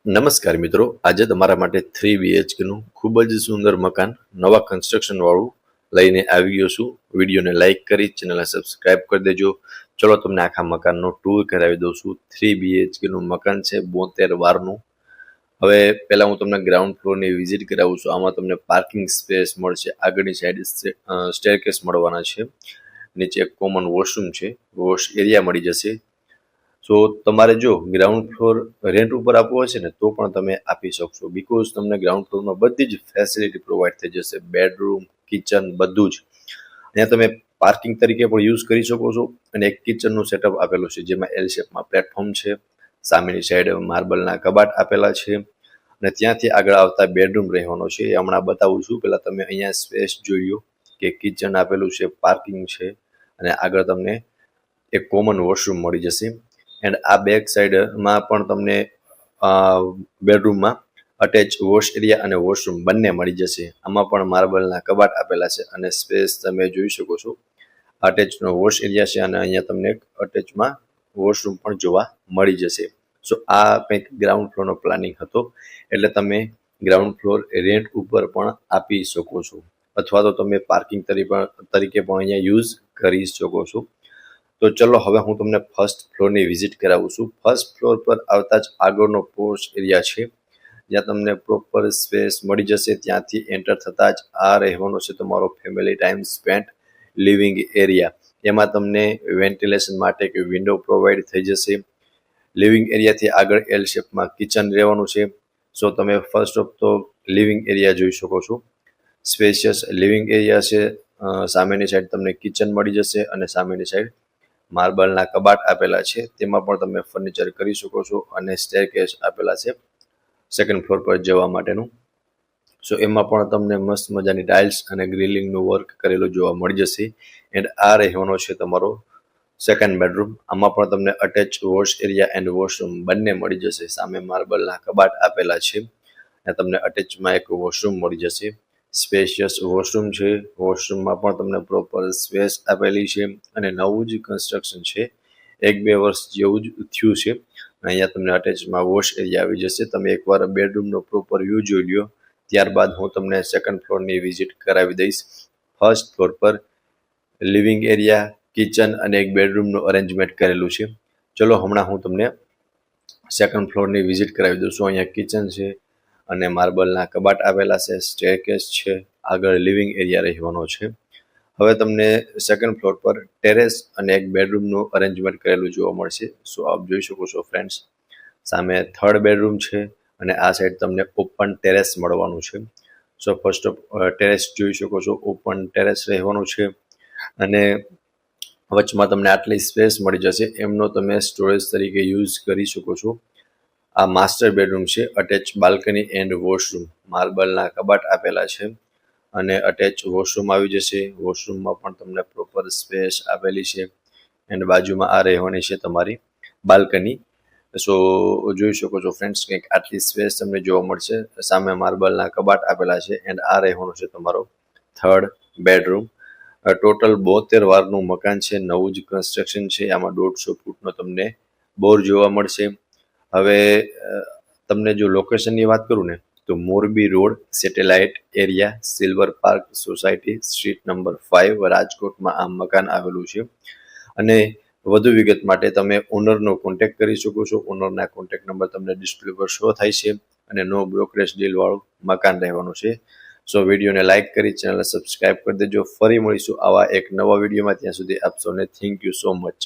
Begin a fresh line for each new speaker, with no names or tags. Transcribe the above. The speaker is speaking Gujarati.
નમસ્કાર મિત્રો, આજે તમારા માટે 3 BHK નું ખૂબ જ સુંદર મકાન નવા કન્સ્ટ્રક્શન વાળું લઈને આવી ગયો છું. વિડીયોને લાઇક કરી ચેનલને સબસ્ક્રાઇબ કરી દેજો. ચલો તમને આખા મકાનનો ટૂર કરાવી દઉં છું. 3 BHK નું મકાન છે 72 વારનું. હવે પહેલા હું તમને ગ્રાઉન્ડ ફ્લોરની વિઝિટ કરાવું છું. આમાં તમને પાર્કિંગ સ્પેસ મળશે, આગળની સાઈડ સ્ટેરકેસ મળવાના છે, નીચે એક કોમન વોશરૂમ છે, વોશ એરિયા મળી જશે. સો તમારે જો ગ્રાઉન્ડ ફ્લોર રેન્ટ ઉપર આપવો હશે ને તો પણ તમે આપી શકશો, બીકોઝ તમને ગ્રાઉન્ડ ફ્લોરમાં બધી જ ફેસિલિટી પ્રોવાઈડ થઈ જશે, બેડરૂમ, કિચન, બધું જ. અહીંયા તમે પાર્કિંગ તરીકે પણ યુઝ કરી શકો છો અને એક કિચનનું સેટઅપ આપેલું છે જેમાં એલ શેપમાં પ્લેટફોર્મ છે, સામેની સાઈડ માર્બલના કબાટ આપેલા છે અને ત્યાંથી આગળ આવતા બેડરૂમ રહેવાનો છે. એ હમણાં બતાવું છું. પહેલાં તમે અહીંયા સ્પેસ જોઈ લો કે કિચન આપેલું છે, પાર્કિંગ છે અને આગળ તમને એક કોમન વોશરૂમ મળી જશે. એન્ડ આ બેક સાઈડમાં પણ તમને બેડરૂમમાં અટેચ વોશ એરિયા અને વોશરૂમ બંને મળી જશે. આમાં પણ માર્બલના કબાટ આપેલા છે અને સ્પેસ તમે જોઈ શકો છો. અટેચનો વોશ એરિયા છે અને અહીંયા તમને એક અટેચમાં વોશરૂમ પણ જોવા મળી જશે. સો આ કંઈક ગ્રાઉન્ડ ફ્લોરનો પ્લાનિંગ હતો, એટલે તમે ગ્રાઉન્ડ ફ્લોર રેન્ટ ઉપર પણ આપી શકો છો અથવા તો તમે પાર્કિંગ તરીકે પણ અહીંયા યુઝ કરી શકો છો. તો ચલો હવે હું તમને ફર્સ્ટ ફ્લોરની વિઝિટ કરાવું છું. ફર્સ્ટ ફ્લોર પર આવતા જ આગળનો પોર્ચ એરિયા છે જ્યાં તમને પ્રોપર સ્પેસ મળી જશે. ત્યાંથી એન્ટર થતાં જ આ રહેવાનો છે તમારો family time spent living area. એમાં તમને વેન્ટિલેશન માટે એક વિન્ડો પ્રોવાઈડ થઈ જશે. લિવિંગ એરિયાથી આગળ એલ શેપમાં કિચન રહેવાનું છે. સો તમે ફર્સ્ટ ઓફ તો લિવિંગ એરિયા જોઈ શકો છો. સ્પેશિયસ લિવિંગ એરિયા છે. સામેની સાઈડ તમને કિચન મળી જશે અને સામેની સાઈડ માર્બલના કબાટ આપેલા છે, તેમાં પણ તમે ફર્નિચર કરી શકો છો અને સ્ટેરકેસ આપેલા છે સેકન્ડ ફ્લોર પર જવા માટેનું. સો એમાં પણ તમને મસ્ત મજાની ટાઇલ્સ અને ગ્રીલિંગનું વર્ક કરેલું જોવા મળી જશે. એન્ડ આ રહેવાનો છે તમારો સેકન્ડ બેડરૂમ. આમાં પણ તમને attach wash area and washroom બંને મળી જશે. સામે માર્બલના કબાટ આપેલા છે અને તમને અટેચમાં એક વોશરૂમ મળી જશે. સ્પેશિયસ વોશરૂમ છે. વોશરૂમમાં પણ તમને પ્રોપર સ્પેસ આપેલી છે અને નવું જ કન્સ્ટ્રક્શન છે, 1-2 વર્ષ જેવું જ થયું છે. અહીંયા તમને અટેચમાં વોશ એરિયા આવી જશે. તમે એકવાર બેડરૂમનો પ્રોપર વ્યૂ જોઈ લ્યો, ત્યારબાદ હું તમને સેકન્ડ ફ્લોરની વિઝિટ કરાવી દઈશ. ફર્સ્ટ ફ્લોર પર લિવિંગ એરિયા, કિચન અને એક બેડરૂમનું અરેન્જમેન્ટ કરેલું છે. ચલો હમણાં હું તમને સેકન્ડ ફ્લોરની વિઝિટ કરાવી દઉં છું. અહીંયા કિચન છે અને માર્બલના કબાટ આવેલા છે, સ્ટેરકેસ છે, આગળ લિવિંગ એરિયા રહેવાનો છે. હવે તમને સેકન્ડ ફ્લોર પર ટેરેસ અને એક બેડરૂમનું અરેન્જમેન્ટ કરેલું જોવા મળશે. સો આપ જોઈ શકો છો ફ્રેન્ડ્સ, સામે થર્ડ બેડરૂમ છે અને આ સાઈડ તમને ઓપન ટેરેસ મળવાનું છે. સો ફર્સ્ટ ઓફ ટેરેસ જોઈ શકો છો, ઓપન ટેરેસ રહેવાનું છે અને વચમાં તમને આટલી સ્પેસ મળી જશે. એમનો તમે સ્ટોરેજ તરીકે યુઝ કરી શકો છો. આ માસ્ટર બેડરૂમ છે, અટેચ બાલ્કની એન્ડ વોશરૂમ, માર્બલના કબાટ આપેલા છે અને અટેચ વોશરૂમ આવી જશે. વોશરૂમમાં પણ તમને પ્રોપર સ્પેસ આપેલી છે એન્ડ બાજુમાં આ રહેવાની છે તમારી બાલ્કની. સો જોઈ શકો છો ફ્રેન્ડ્સ, કંઈક આટલી સ્પેસ તમને જોવા મળશે. સામે માર્બલના કબાટ આપેલા છે એન્ડ આ રહેવાનો છે તમારો થર્ડ બેડરૂમ. ટોટલ 72 વારનું મકાન છે, નવું જ કન્સ્ટ્રક્શન છે. આમાં 150 ફૂટનો તમને બોર જોવા મળશે. હવે તમને જો લોકેશનની વાત કરું ને તો Morbi road, satellite area, silver park society, street number 5, રાજકોટમાં આ મકાન આવેલું છે. અને વધુ વિગત માટે તમે ઓનરનો કોન્ટેક્ટ કરી શકો છો. ઓનરના કોન્ટેક્ટ નંબર તમને ડિસ્પ્લે પર શો થાય છે અને નો બ્રોકરેજ ડીલવાળું મકાન રહેવાનું છે. સો વિડીયોને લાઇક કરી ચેનલને સબસ્ક્રાઇબ કરી દેજો. ફરી મળીશું આવા એક નવા વિડીયોમાં. ત્યાં સુધી આપ સૌને થેન્ક યુ સો મચ.